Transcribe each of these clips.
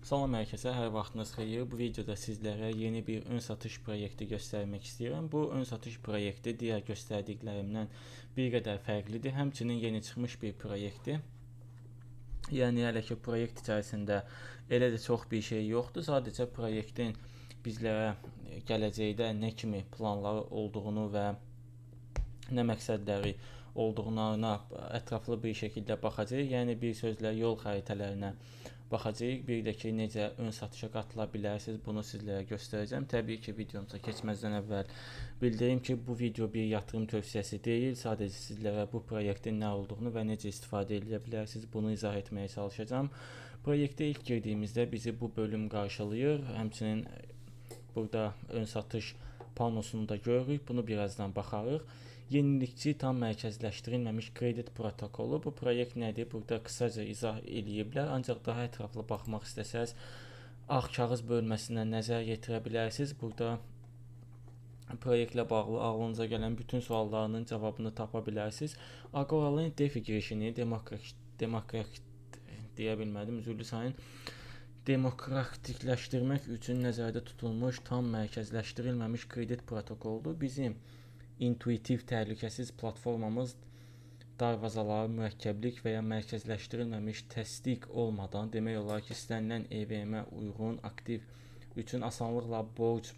Salam hər kəsə, hər vaxtınız xeyir. Bu videoda sizlərə yeni bir ön satış proyekti göstərmək istəyirəm. Bu ön satış proyekti digər göstərdiklərimdən bir qədər fərqlidir. Həmçinin yeni çıxmış bir proyektdir. Yəni hələ ki proyekt içərisində elə də çox bir şey yoxdur. Sadəcə proyektin bizlərə gələcəkdə nə kimi planları olduğunu və nə məqsədləri olduğuna ətraflı bir şəkildə baxacağıq. Yəni bir sözlə yol xəritələrinə baxacağıq. Bir də ki, necə ön satışa qatıla bilərsiniz, bunu sizlərə göstərəcəm. Təbii ki, videomuza keçməzdən əvvəl bildirim ki, bu video bir yatırım tövsiyəsi deyil. Sadəcə sizlərə bu proyektin nə olduğunu və necə istifadə edə bilərsiniz, bunu izah etməyə çalışacağam. Proyektə ilk girdiyimizdə bizi bu bölüm qarşılayır. Həmçinin burada ön satış panosunu da görürük. Bunu birazdan baxarıq. Yenilikçi, tam mərkəzləşdirilməmiş kredit protokolu. Bu proyekt nədir? Burada qısaca izah eləyiblər. Ancaq daha ətraflı baxmaq istəsəz, ağ kağız bölməsinə nəzər yetirə bilərsiniz. Burada proyektlə bağlı ağlınıza gələn bütün suallarının cavabını tapa bilərsiniz. Agoralend DeFi girişini demokratikləşdirmək üçün nəzərdə tutulmuş tam mərkəzləşdirilməmiş kredit protokoludur. Bizim intuitiv təhlükəsiz platformamız darvazaları mürəkkəblik və ya mərkəzləşdirilməmiş təsdiq olmadan, demək olar ki, istənilən EVM-ə uyğun aktiv üçün asanlıqla borc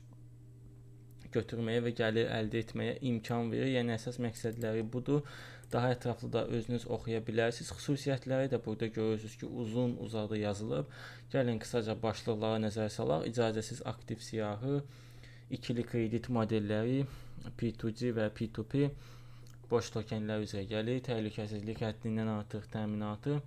götürməyə və gəlir əldə etməyə imkan verir. Yəni əsas məqsədləri budur. Daha ətraflı da özünüz oxuya bilərsiniz. Xüsusiyyətləri də burada görürsünüz ki, uzun-uzadı yazılıb. Gəlin qısaca başlıqlara nəzər salaq. İcazəsiz aktiv siyahı, ikili kredit modelləri, P2G və P2P, boş tokenlər üzrə gəlir, təhlükəsizlik həddindən artıq təminatı,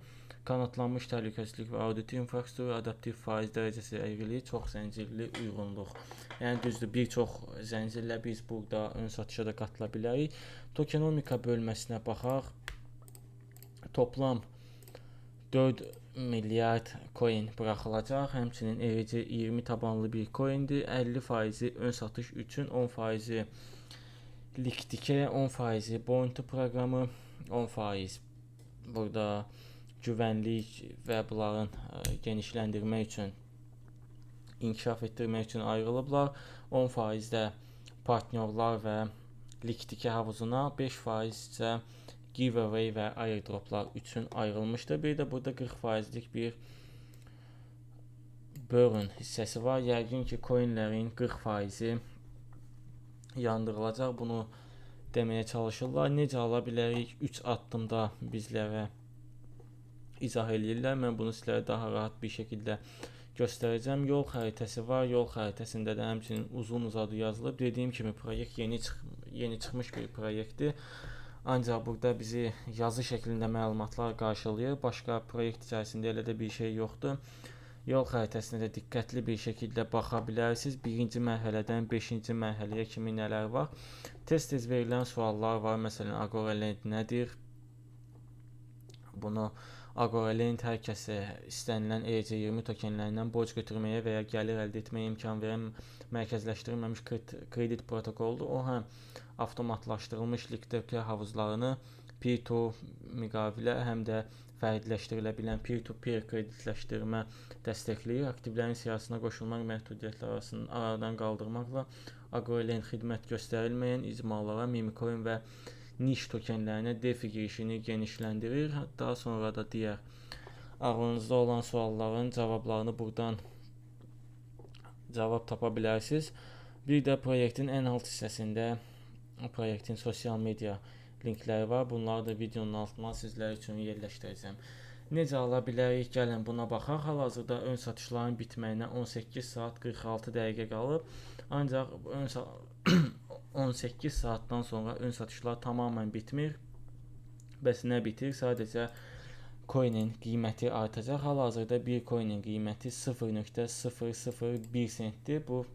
kanatlanmış təhlükəsizlik və audit infrastrukturu, adaptiv faiz dərəcəsi əyriliyi, çox zəncirli uyğunluq. Yəni düzdür, bir çox zəncirlə biz burada ön satışa da qatıla bilərik. Tokenomika bölməsinə baxaq. Toplam 4 milyard coin buraxılacaq. Həmçinin ERC20 tabanlı bir coindir. 50% ön satış üçün, 10% likdikə, 10% bounty proqramı, 10% burada güvənlik və bunların genişləndirmək üçün, inkişaf etdirmək üçün ayrılıblar. 10% də partnyorlar və likdikə havuzuna, 5% isə giveaway və airdroplar üçün ayrılmışdır. Bir də burada 40%lik bir burn hissəsi var. Yəqin ki, coinlərin 40%-i yandırılacaq. Bunu deməyə çalışırlar. Necə ala bilərik? 3 addımda bizlərə izah eləyirlər. Mən bunu sizlərə daha rahat bir şəkildə göstərəcəm. Yol xəritəsi var. Yol xəritəsində də həmçinin uzun-uzadı yazılıb. Dediyim kimi proyekt yeni çıxmış bir proyektdir. Ancaq burada bizi yazı şəklində məlumatlar qarşılayır. Başqa proyekt içərisində elə də bir şey yoxdur. Yol xəritəsinə də diqqətli bir şəkildə baxa bilərsiniz. 1-ci mərhələdən 5-ci mərhələyə kimi nələr var. Tez-tez verilən suallar var. Məsələn, Agoralend nədir? Bunu Agoralend hər kəsə istənilən ERC20 tokenlərindən borc götürməyə və ya gəlir əldə etməyə imkan verən mərkəzləşdirilməmiş kredit protokoludur. O həm avtomatlaşdırılmış likdikə havuzlarını P2 müqavilə, həm də fərdləşdirilə bilən peer-to-peer kreditləşdirmə dəstəkləyir. Aktivlərin siyahısına qoşulmaq məhdudiyyətləri aradan qaldırmaqla Agoralend xidmət göstərilməyən icmalara, meme-coin və niş tokenlərinə DeFi girişini genişləndirir. Daha sonra da digər ağlınızda olan sualların cavablarını buradan cavab tapa bilərsiniz. Bir də proyektin ən alt hissəsində proyektin sosial media linkləri var. Bunları da videonun altına sizlər üçün yerləşdirəcəm. Necə ala bilərik? Gəlin buna baxaq. Hal-hazırda ön satışların bitməyinə 18 saat 46 dəqiqə qalıb. Ancaq 18 saatdan sonra ön satışlar tamamən bitmir. Bəs nə bitir? Sadəcə coinin qiyməti artacaq. Hal-hazırda bir coinin qiyməti 0.001 sentdir. Bu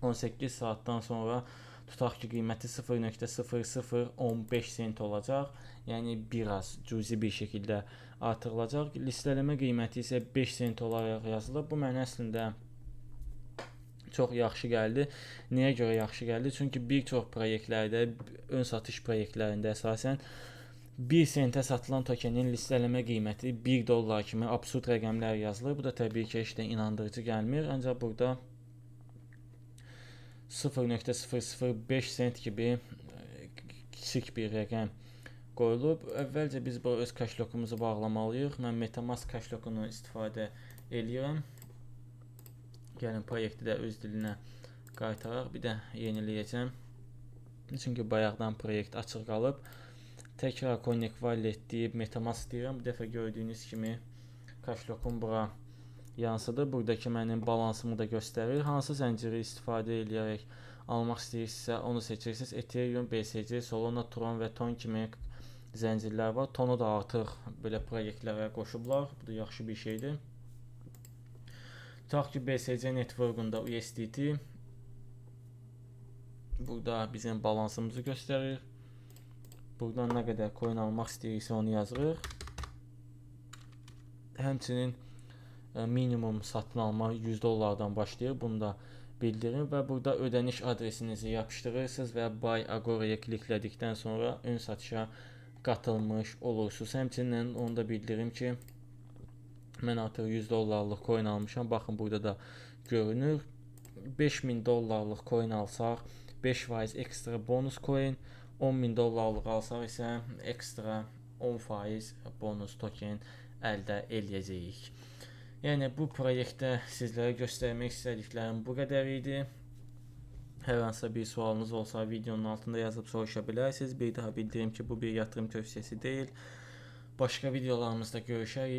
18 saatdan sonra tutaq ki, qiyməti 0.0015 sent olacaq. Yəni biraz cüzi bir şəkildə artırılacaq. Listələmə qiyməti isə 5 sent olaraq yazılıb. Bu mənə əslində çox yaxşı gəldi. Niyə görə yaxşı gəldi? Çünki bir çox proyektlərdə, ön satış proyektlərində əsasən 1 sentə satılan tokenin listələmə qiyməti $1 kimi absurd rəqəmlər yazılır. Bu da təbii ki, heç də inandırıcı gəlmir. Ancaq burada 0.005 sent kimi kiçik bir rəqəm qoyulub. Əvvəlcə biz bu öz kaşlokumuzu bağlamalıyıq. Mən MetaMask kaşlokunu istifadə edirəm. Gəlin proyekti də öz dilinə qaytaraq. Bir də yeniləyəcəm. Çünki bayaqdan proyekt açıq qalıb. Təkrar Connect Wallet deyib MetaMask deyirəm. Bu dəfə gördüyünüz kimi kaşlokum bura yansıdır. Buradakı mənim balansımı da göstərir. Hansı zənciri istifadə edərək almaq istəyirsinizsə onu seçirsiniz. Ethereum, BSC, Solana, Tron və Ton kimi zəncirlər var. Tonu da artıq belə proyektlərə qoşublar. Bu da yaxşı bir şeydir. Tutaq ki, BSC network'unda USDT burada bizim balansımızı göstərir. Buradan nə qədər coin almaq istəyirsə onu yazırıq. Həmçinin minimum satın alma $100'dan başlayır. Bunu da bildirin və burada ödəniş adresinizi yapışdırırsınız və Buy Agora'ya kliklədikdən sonra ön satışa qatılmış olursunuz. Həmçinin onu da bildirim ki, mən artıq $100'lıq coin almışam. Baxın burada da görünür. $5000'lıq coin alsaq 5% ekstra bonus coin, $10.000'lıq alsaq isə ekstra 10% bonus token əldə eləyəcəyik. Yəni bu proyektdə sizlərə göstərmək istədiklərim bu qədər idi. Hər hansısa bir sualınız olsa videonun altında yazıb soruşa bilərsiniz. Bir daha bildirim ki, bu bir yatırım tövsiyəsi deyil. Başqa videolarımızda görüşərik.